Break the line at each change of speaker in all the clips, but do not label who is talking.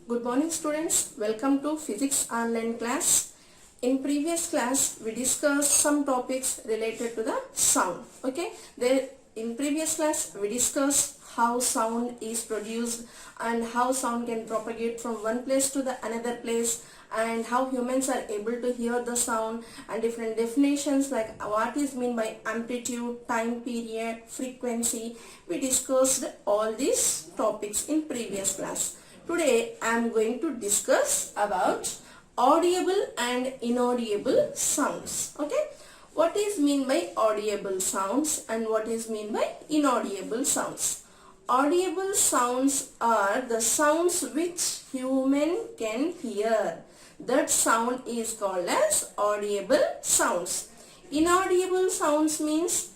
Good morning students, welcome to physics online class. In previous class we discussed some topics related to the sound. Okay, there in previous class we discussed how sound is produced and how sound can propagate from one place to the another place, and how humans are able to hear the sound, and different definitions like what is meant by amplitude, time period, frequency. We discussed all these topics in previous class. Today I am going to discuss about audible and inaudible sounds. Okay, what is mean by audible sounds and what is mean by inaudible sounds? Audible sounds are the sounds which human can hear. That sound is called as audible sounds. Inaudible sounds means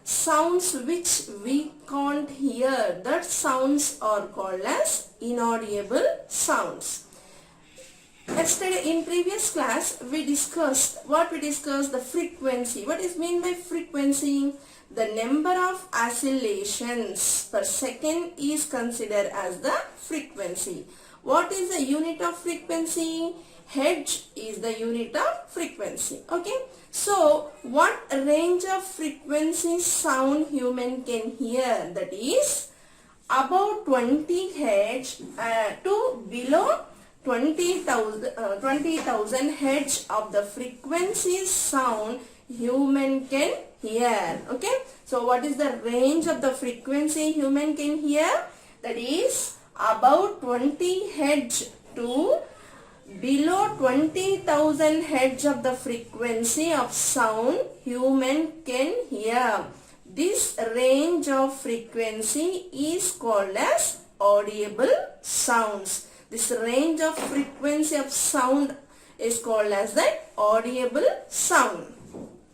sounds which we can't hear. That sounds are called as inaudible sounds. Yesterday in previous class we discussed the frequency. What is mean by frequency? The number of oscillations per second is considered as the frequency. What is the unit of frequency? Hertz is the unit of frequency. Okay, so what range of frequency sound human can hear? That is about 20 hertz to below 20,000 hertz of the frequency sound human can hear. Okay, so what is the range of the frequency human can hear? That is about 20 hertz to below 20,000 hertz of the frequency of sound human can hear. This range of frequency is called as audible sounds. This range of frequency of sound is called as the audible sound.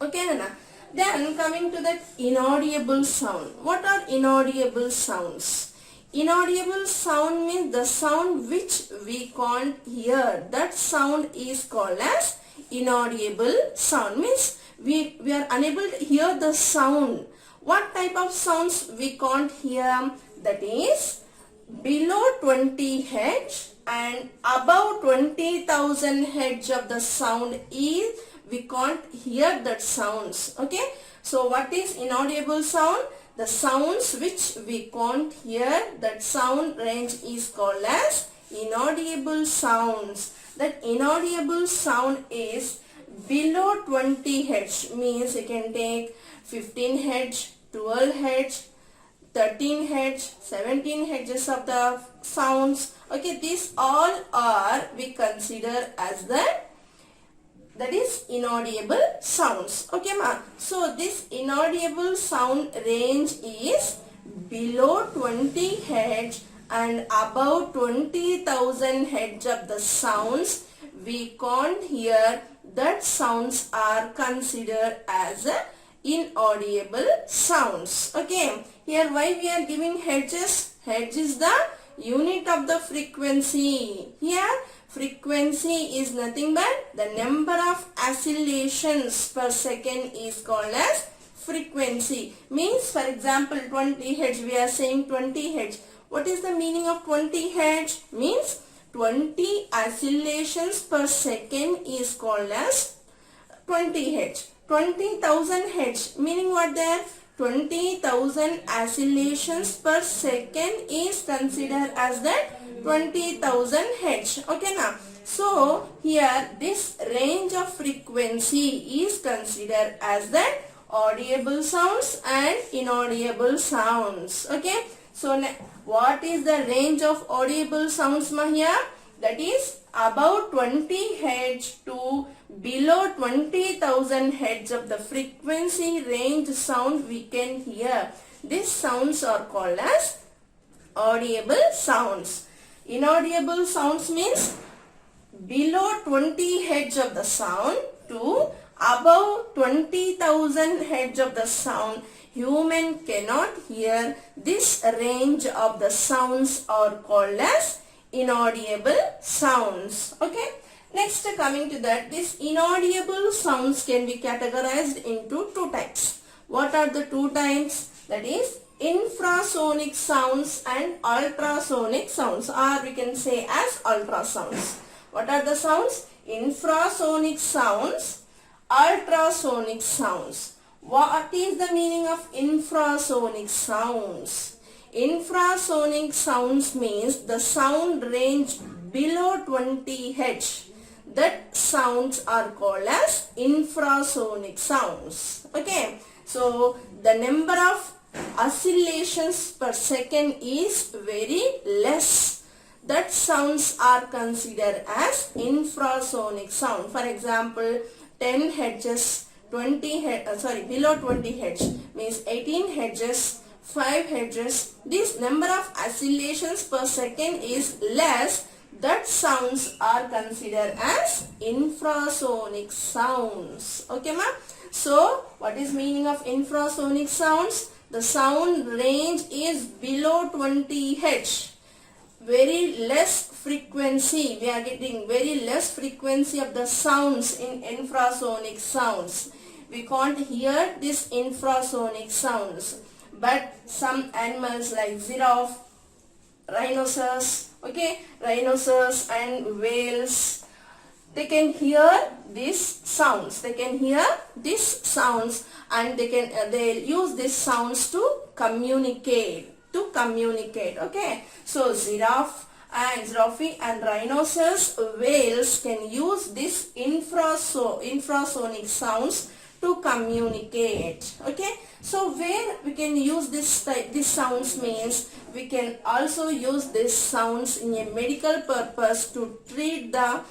Okay, Nana. Then coming to that inaudible sound. What are inaudible sounds? Inaudible sound means the sound which we can't hear. That sound is called as inaudible sound. Means we are unable to hear the sound. What type of sounds we can't hear? That is below 20 hertz and above 20,000 hertz of the sound is we can't hear that sounds. Okay, so what is inaudible sound? The sounds which we can't hear, that sound range is called as inaudible sounds. That inaudible sound is below 20 hertz, means you can take 15 hertz, 12 hertz, 13 hertz, 17 hertz of the sounds. Okay, these all are we consider as that is inaudible sounds. Okay, ma. So this inaudible sound range is below 20 hertz and above 20,000 hertz of the sounds we can't hear. That sounds are considered as inaudible sounds. Okay, here why we are giving hertz? Hertz is the unit of the frequency. Here frequency is nothing but the number of oscillations per second is called as frequency. Means for example 20 hertz, we are saying 20 hertz. What is the meaning of 20 hertz? Means 20 oscillations per second is called as 20 hertz. 20,000 hertz meaning what there? 20,000 oscillations per second is considered as that 20,000 hertz. Okay, now so here this range of frequency is considered as that audible sounds and inaudible sounds. Okay, so what is the range of audible sounds here? That is about 20 hertz to below 20,000 hertz of the frequency range sound we can hear. These sounds are called as audible sounds. Inaudible sounds means below 20 hertz of the sound to above 20,000 hertz of the sound human cannot hear. This range of the sounds are called as inaudible sounds. Okay, next coming to that, this inaudible sounds can be categorized into two types. What are the two types? That is infrasonic sounds and ultrasonic sounds, or we can say as ultrasounds. What are the sounds? Infrasonic sounds, ultrasonic sounds. What is the meaning of infrasonic sounds? Infrasonic sounds means the sound range below 20 Hz. That sounds are called as infrasonic sounds. Okay. So the number of oscillations per second is very less. That sounds are considered as infrasonic sound. For example, 10 Hz, below 20 Hz means 18 Hz, 5 Hz. This number of oscillations per second is less. That sounds are considered as infrasonic sounds. Okay, ma'am? So, what is meaning of infrasonic sounds? The sound range is below 20 Hz. Very less frequency. We are getting very less frequency of the sounds in infrasonic sounds. We can't hear these infrasonic sounds. But some animals like giraffe, rhinoceros, okay, rhinoceros and whales, they can hear these sounds. They can hear these sounds, and they'll use these sounds to communicate. Okay. So giraffe and rhinoceros, whales can use this infrasonic sounds to communicate. Okay. So where we can use this sounds means we can also use these sounds in a medical purpose to treat the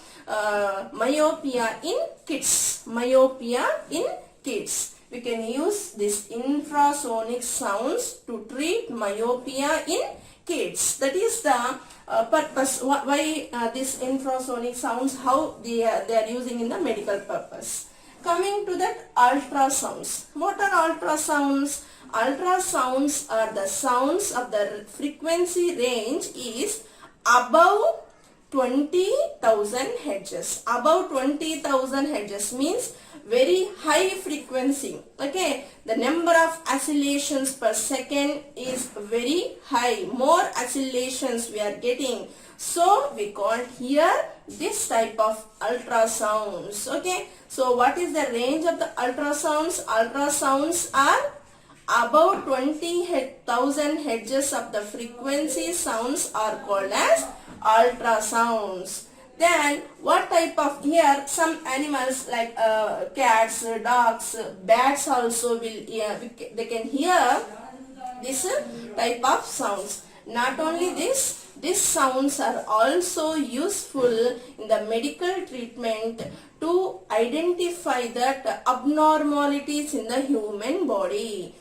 myopia in kids. We can use these infrasonic sounds to treat myopia in kids. That is the purpose. Why these infrasonic sounds? How they are using in the medical purpose. Coming to that, ultrasounds. What are ultrasounds? Ultrasounds are the sounds of the frequency range is above 20,000 Hz. Above 20,000 Hz means very high frequency. Okay, the number of oscillations per second is very high. More oscillations we are getting, so we can't hear this type of ultrasounds. Okay, so what is the range of the ultrasounds? Ultrasounds are above 20,000 Hz of the frequency sounds are called as ultrasounds. Then what type of, here some animals like cats, dogs, bats also they can hear this type of sounds. Not only this, these sounds are also useful in the medical treatment to identify that abnormalities in the human body.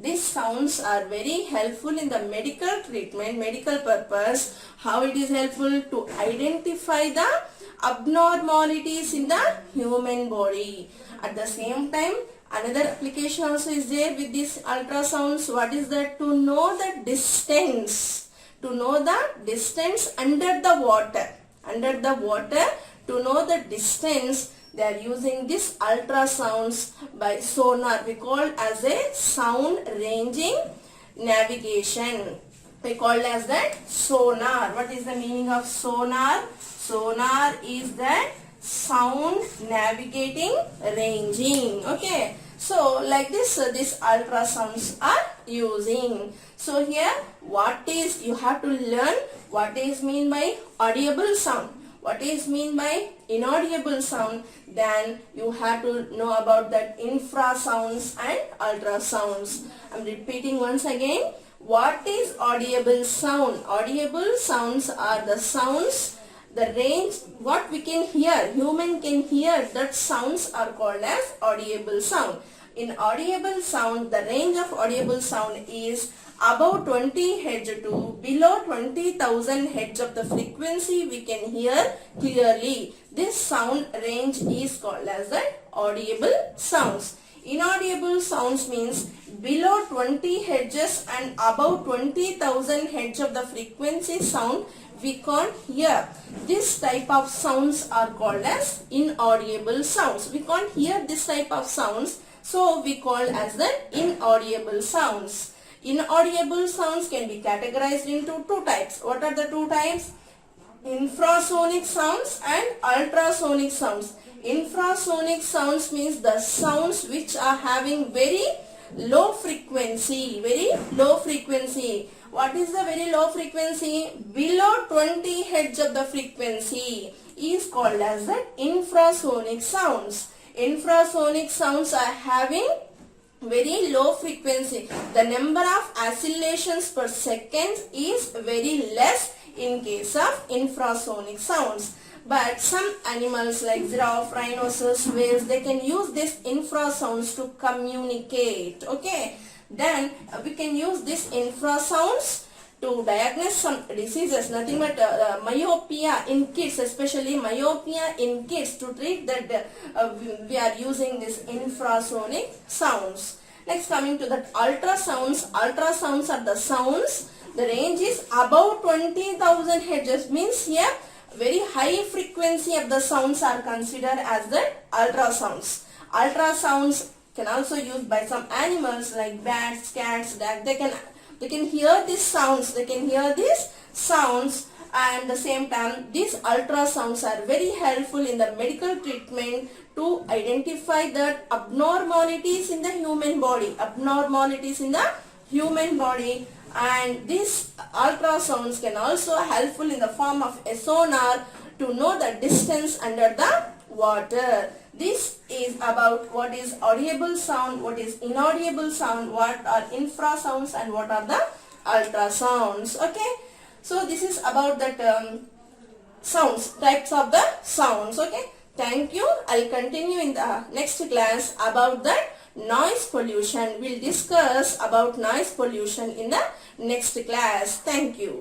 These sounds are very helpful in the medical treatment, medical purpose. How it is helpful? To identify the abnormalities in the human body. At the same time, another application also is there with these ultrasounds. What is that? To know the distance. To know the distance under the water. To know the distance, they are using this ultrasounds by sonar. We call as a sound ranging navigation. We call as that sonar. What is the meaning of sonar? Sonar is that sound navigating ranging. Okay. So like this, these ultrasounds are using. So here you have to learn what is mean by audible sound. What is mean by inaudible sound? Then you have to know about that infrasounds and ultrasounds. I am repeating once again. What is audible sound? Audible sounds are the sounds, the range, what we can hear, human can hear, that sounds are called as audible sound. In audible sound, the range of audible sound is above 20 Hz to below 20,000 Hz of the frequency we can hear clearly. This sound range is called as the audible sounds. Inaudible sounds means below 20 hertz and above 20,000 hertz of the frequency sound we can't hear. This type of sounds are called as inaudible sounds. We can't hear this type of sounds, so we call as the inaudible sounds. Inaudible sounds can be categorized into two types. What are the two types? Infrasonic sounds and ultrasonic sounds. Infrasonic sounds means the sounds which are having very low frequency. Very low frequency. What is the very low frequency? Below 20 hertz of the frequency is called as the infrasonic sounds. Infrasonic sounds are having very low frequency. The number of oscillations per second is very less in case of infrasonic sounds. But some animals like giraffe, rhinoceros, whales, they can use this infrasounds to communicate. Okay. Then we can use these infrasounds to diagnose some diseases, nothing but myopia in kids, especially myopia in kids. To treat that, we are using this infrasonic sounds. Next, coming to that ultrasounds. Ultrasounds are the sounds. The range is above 20,000 hertz. Means here very high frequency of the sounds are considered as the ultrasounds. Ultrasounds can also used by some animals like bats, cats, that they can hear these sounds. They can hear these sounds, and at the same time these ultrasounds are very helpful in the medical treatment to identify the abnormalities in the human body. Abnormalities in the human body. And these ultrasounds can also helpful in the form of a sonar to know the distance under the water. This is about what is audible sound, what is inaudible sound, what are infrasounds, and what are the ultrasounds. Okay. So this is about that sounds, types of the sounds. Okay. Thank you. I'll continue in the next class about the noise pollution. We'll discuss about noise pollution in the next class. Thank you.